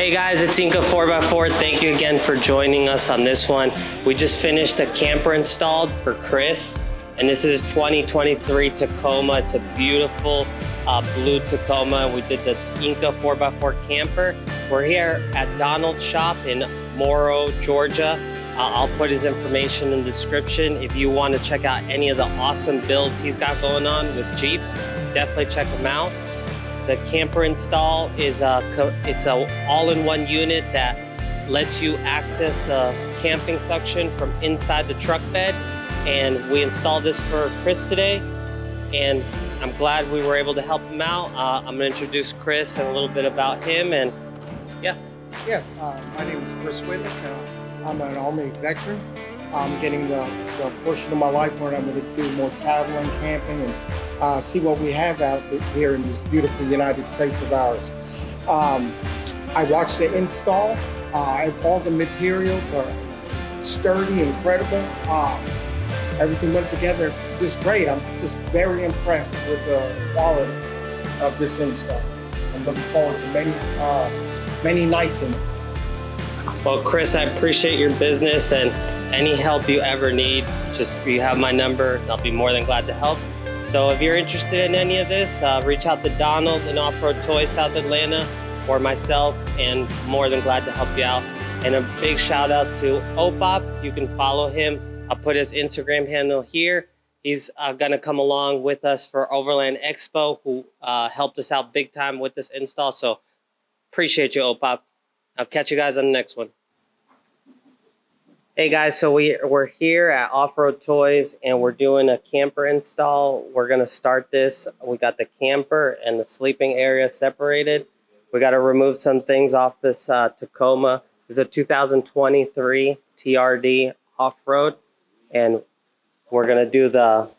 Hey guys, it's Inca 4x4. Thank you again for joining us on this one. We just finished a camper installed for Chris, and this is 2023 Tacoma. It's a beautiful blue Tacoma. We did the Inca 4x4 camper. We're here at Donald's shop in Morrow, Georgia. I'll put his information in the description. If you want to check out any of the awesome builds he's got going on with Jeeps, definitely check him out. The camper install is it's a all-in-one unit that lets you access the camping section from inside the truck bed. And we installed this for Chris today, and I'm glad we were able to help him out. I'm gonna introduce Chris and a little bit about him, and yeah. Yes, my name is Chris Whitnick. I'm an Army veteran. I'm getting the portion of my life where I'm going to do more traveling, camping, and see what we have out here in this beautiful United States of ours. I watched the install. All the materials are sturdy, incredible. Everything went together just great. I'm just very impressed with the quality of this install. I'm looking forward to many nights in it. Well, Chris, I appreciate your business, and any help you ever need, just you have my number. I'll be more than glad to help. So if you're interested in any of this, reach out to Donald in Off-Road Toys, South Atlanta, or myself, and more than glad to help you out. And a big shout out to Opop. You can follow him. I'll put his Instagram handle here. He's gonna come along with us for Overland Expo, who helped us out big time with this install. So appreciate you, Opop. I'll catch you guys on the next one. Hey guys, so we're here at Off-Road Toys, and we're doing a camper install. We're gonna start this. We got the camper and the sleeping area separated. We got to remove some things off this Tacoma. It's a 2023 TRD off-road, and we're gonna do the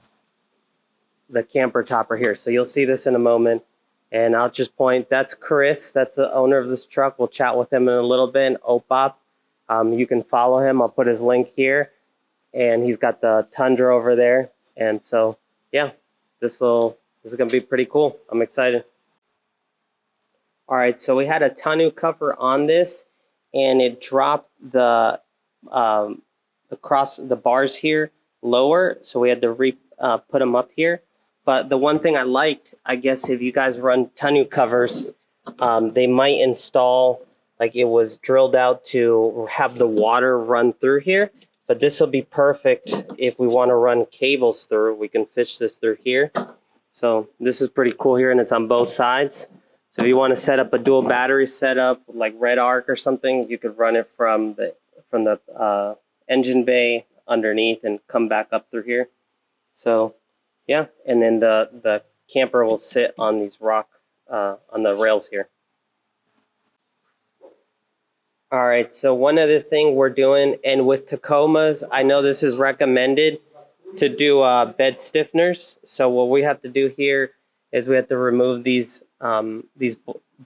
camper topper here. So you'll see this in a moment. And I'll just point, that's Chris, that's the owner of this truck. We'll chat with him in a little bit. And Opop, you can follow him. I'll put his link here. And he's got the Tundra over there. And so, yeah, this is gonna be pretty cool. I'm excited. All right, so we had a tonneau cover on this, and it dropped the across the bars here lower. So we had to put them up here. But the one thing I liked, I guess if you guys run tonneau covers, they might install, like it was drilled out to have the water run through here. But this will be perfect if we want to run cables through. We can fish this through here. So this is pretty cool here, and it's on both sides. So if you want to set up a dual battery setup like Red Arc or something, you could run it from the engine bay underneath and come back up through here. So yeah, and then the camper will sit on these on the rails here. All right, so one other thing we're doing, and with Tacomas, I know this is recommended to do bed stiffeners. So what we have to do here is we have to remove these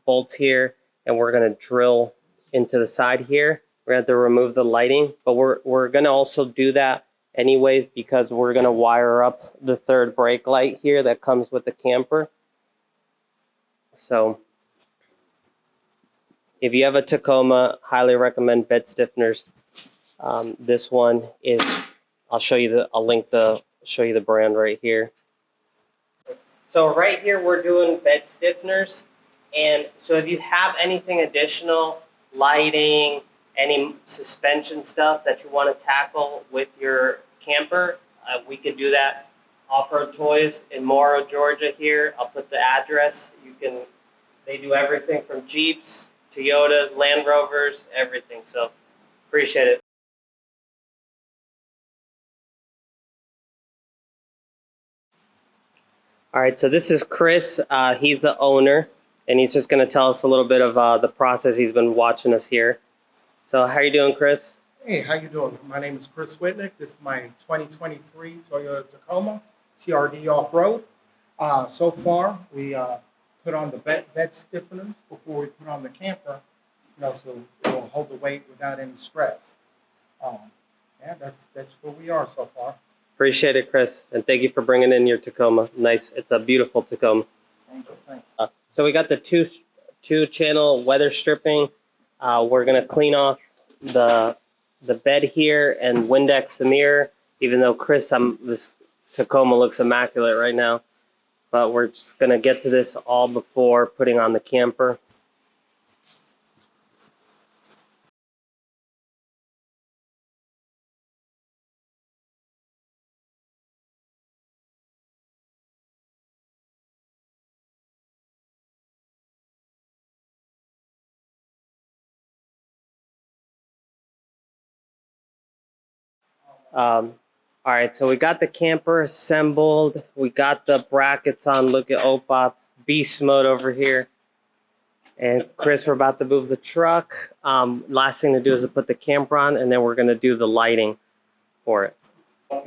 bolts here, and we're gonna drill into the side here. We're gonna have to remove the lighting, but we're gonna also do that anyways, because we're going to wire up the third brake light here that comes with the camper. So if you have a Tacoma, highly recommend bed stiffeners. This one is, I'll show you show you the brand right here. So right here we're doing bed stiffeners, and so if you have anything additional, lighting, any suspension stuff that you want to tackle with your camper, we can do that. Off-Road Toys in Morrow, Georgia here. I'll put the address. They do everything from Jeeps, Toyotas, Land Rovers, everything. So appreciate it. All right, so this is Chris. He's the owner, and he's just going to tell us a little bit of the process. He's been watching us here. So how are you doing, Chris? Hey, how you doing? My name is Chris Whitnick. This is my 2023 Toyota Tacoma TRD off-road. So far, we put on the bed stiffeners before we put on the camper, so it'll hold the weight without any stress. Yeah, that's where we are so far. Appreciate it, Chris, and thank you for bringing in your Tacoma. Nice, it's a beautiful Tacoma. Thank you. So we got the two channel weather stripping. We're gonna clean off the bed here and Windex the mirror. Even though Chris, this Tacoma looks immaculate right now, but we're just gonna get to this all before putting on the camper. All right, so we got the camper assembled. We got the brackets on. Look at Opop, beast mode over here. And Chris, we're about to move the truck. Last thing to do is to put the camper on, and then we're gonna do the lighting for it.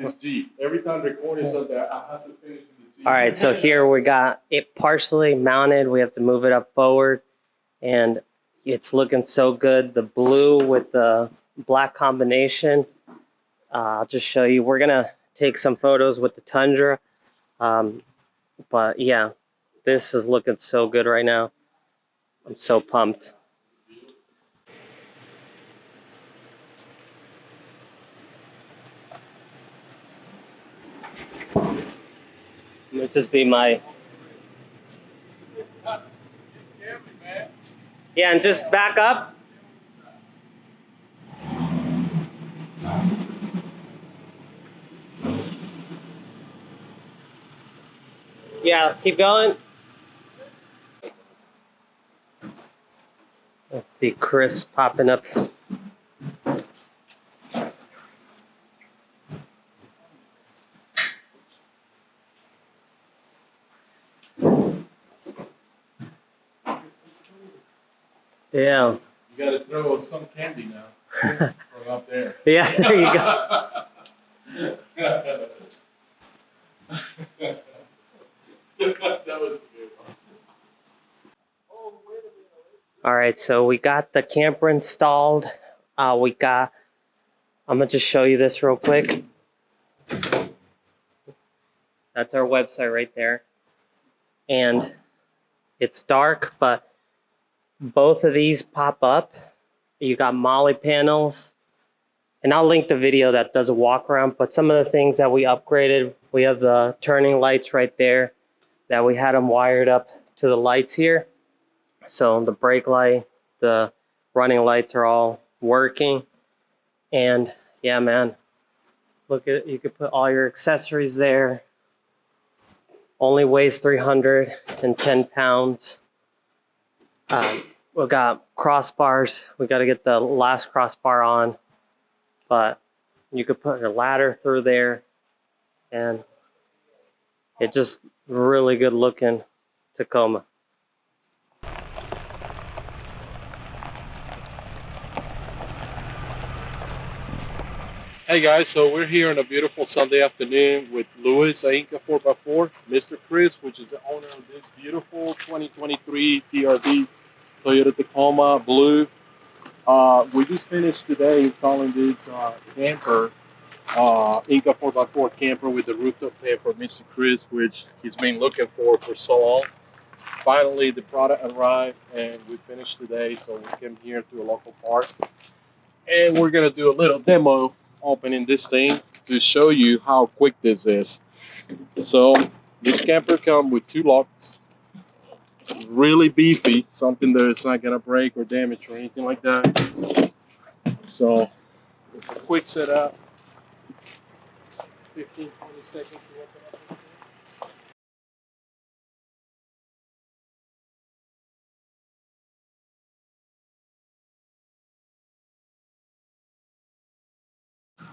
This Jeep. Every time recording something, I have to finish with the Jeep. All right, so here we got it partially mounted. We have to move it up forward, and it's looking so good. The blue with the black combination. I'll just show you. We're gonna take some photos with the Tundra, but yeah, this is looking so good right now. I'm so pumped. It'll just be my. Yeah, and just back up. Yeah, keep going. Let's see Chris popping up. Yeah. You gotta throw some candy now from up there. Yeah, there you go. That was a good one. All right, so we got the camper installed. I'm gonna just show you this real quick. That's our website right there. And it's dark, but both of these pop up. You got molle panels. And I'll link the video that does a walk around, but some of the things that we upgraded, we have the turning lights right there that we had them wired up to the lights here. So the brake light, the running lights are all working. And yeah, man, look at it. You could put all your accessories there. Only weighs 310 pounds. We've got crossbars. We got to get the last crossbar on. But you could put a ladder through there, and it's just really good looking Tacoma. Hey guys, so we're here on a beautiful Sunday afternoon with Louis, Inca 4x4, Mr. Chris, which is the owner of this beautiful 2023 TRD Toyota Tacoma Blue. We just finished today installing this camper, Inca 4x4 camper with the rooftop tent for Mr. Chris, which he's been looking for so long. Finally, the product arrived and we finished today, so we came here to a local park. And we're gonna do a little demo opening this thing to show you how quick this is. So this camper comes with 2 locks, really beefy, something that is not gonna break or damage or anything like that. So it's a quick setup, 15-20 seconds to open up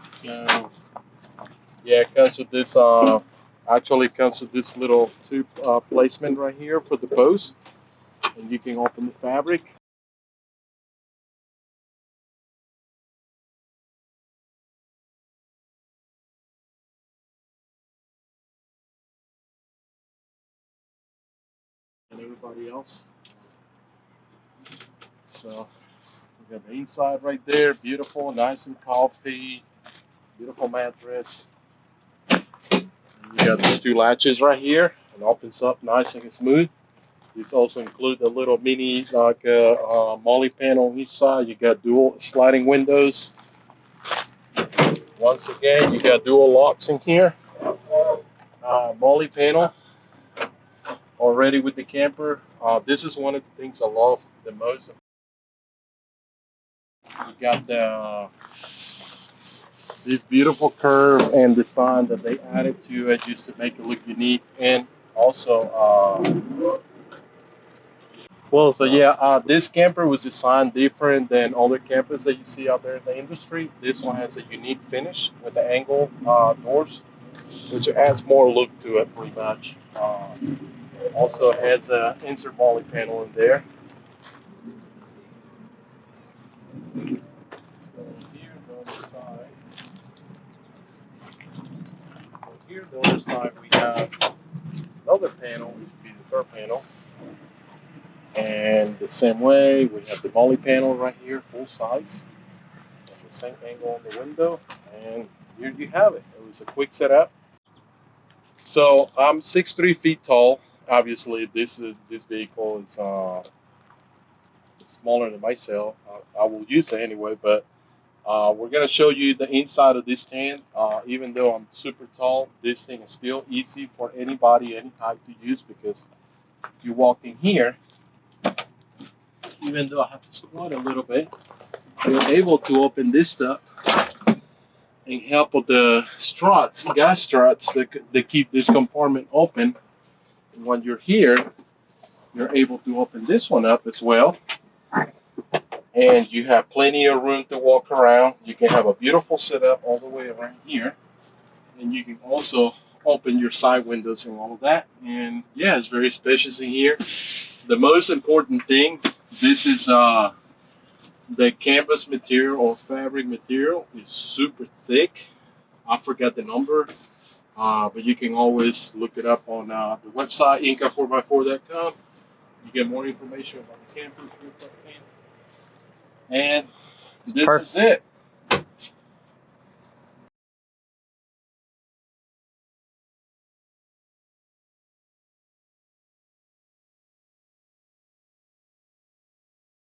this thing. So yeah, it comes with this actually comes with this little tube placement right here for the post, and you can open the fabric. And everybody else. So we got the inside right there, beautiful, nice and comfy, beautiful mattress. And you got these 2 latches right here, and opens up nice and smooth. This also includes a little mini like molle panel on each side. You got dual sliding windows. Once again, you got dual locks in here. Molle panel already with the camper. This is one of the things I love the most. You got this beautiful curve and design that they added to it just to make it look unique, and also this camper was designed different than other campers that you see out there in the industry. This one has a unique finish with the angle doors, which adds more look to it pretty much. Also has an insert molle panel in there. Here on the other side we have another panel, which would be the third panel. And the same way, we have the molle panel right here, full size. At the same angle on the window. And here you have it. It was a quick setup. So I'm 6'3" feet tall. Obviously, this vehicle is smaller than myself. I will use it anyway, but we're going to show you the inside of this tent. Even though I'm super tall, this thing is still easy for anybody, any height to use, because if you walk in here, even though I have to squat a little bit, you're able to open this up and help with the struts, gas struts that keep this compartment open. And when you're here, you're able to open this one up as well. And you have plenty of room to walk around. You can have a beautiful setup all the way around here. And you can also open your side windows and all of that. And yeah, it's very spacious in here. The most important thing, this is the canvas material or fabric material is super thick. I forgot the number, but you can always look it up on the website, inca4x4.com. You get more information about the campers. And this is it.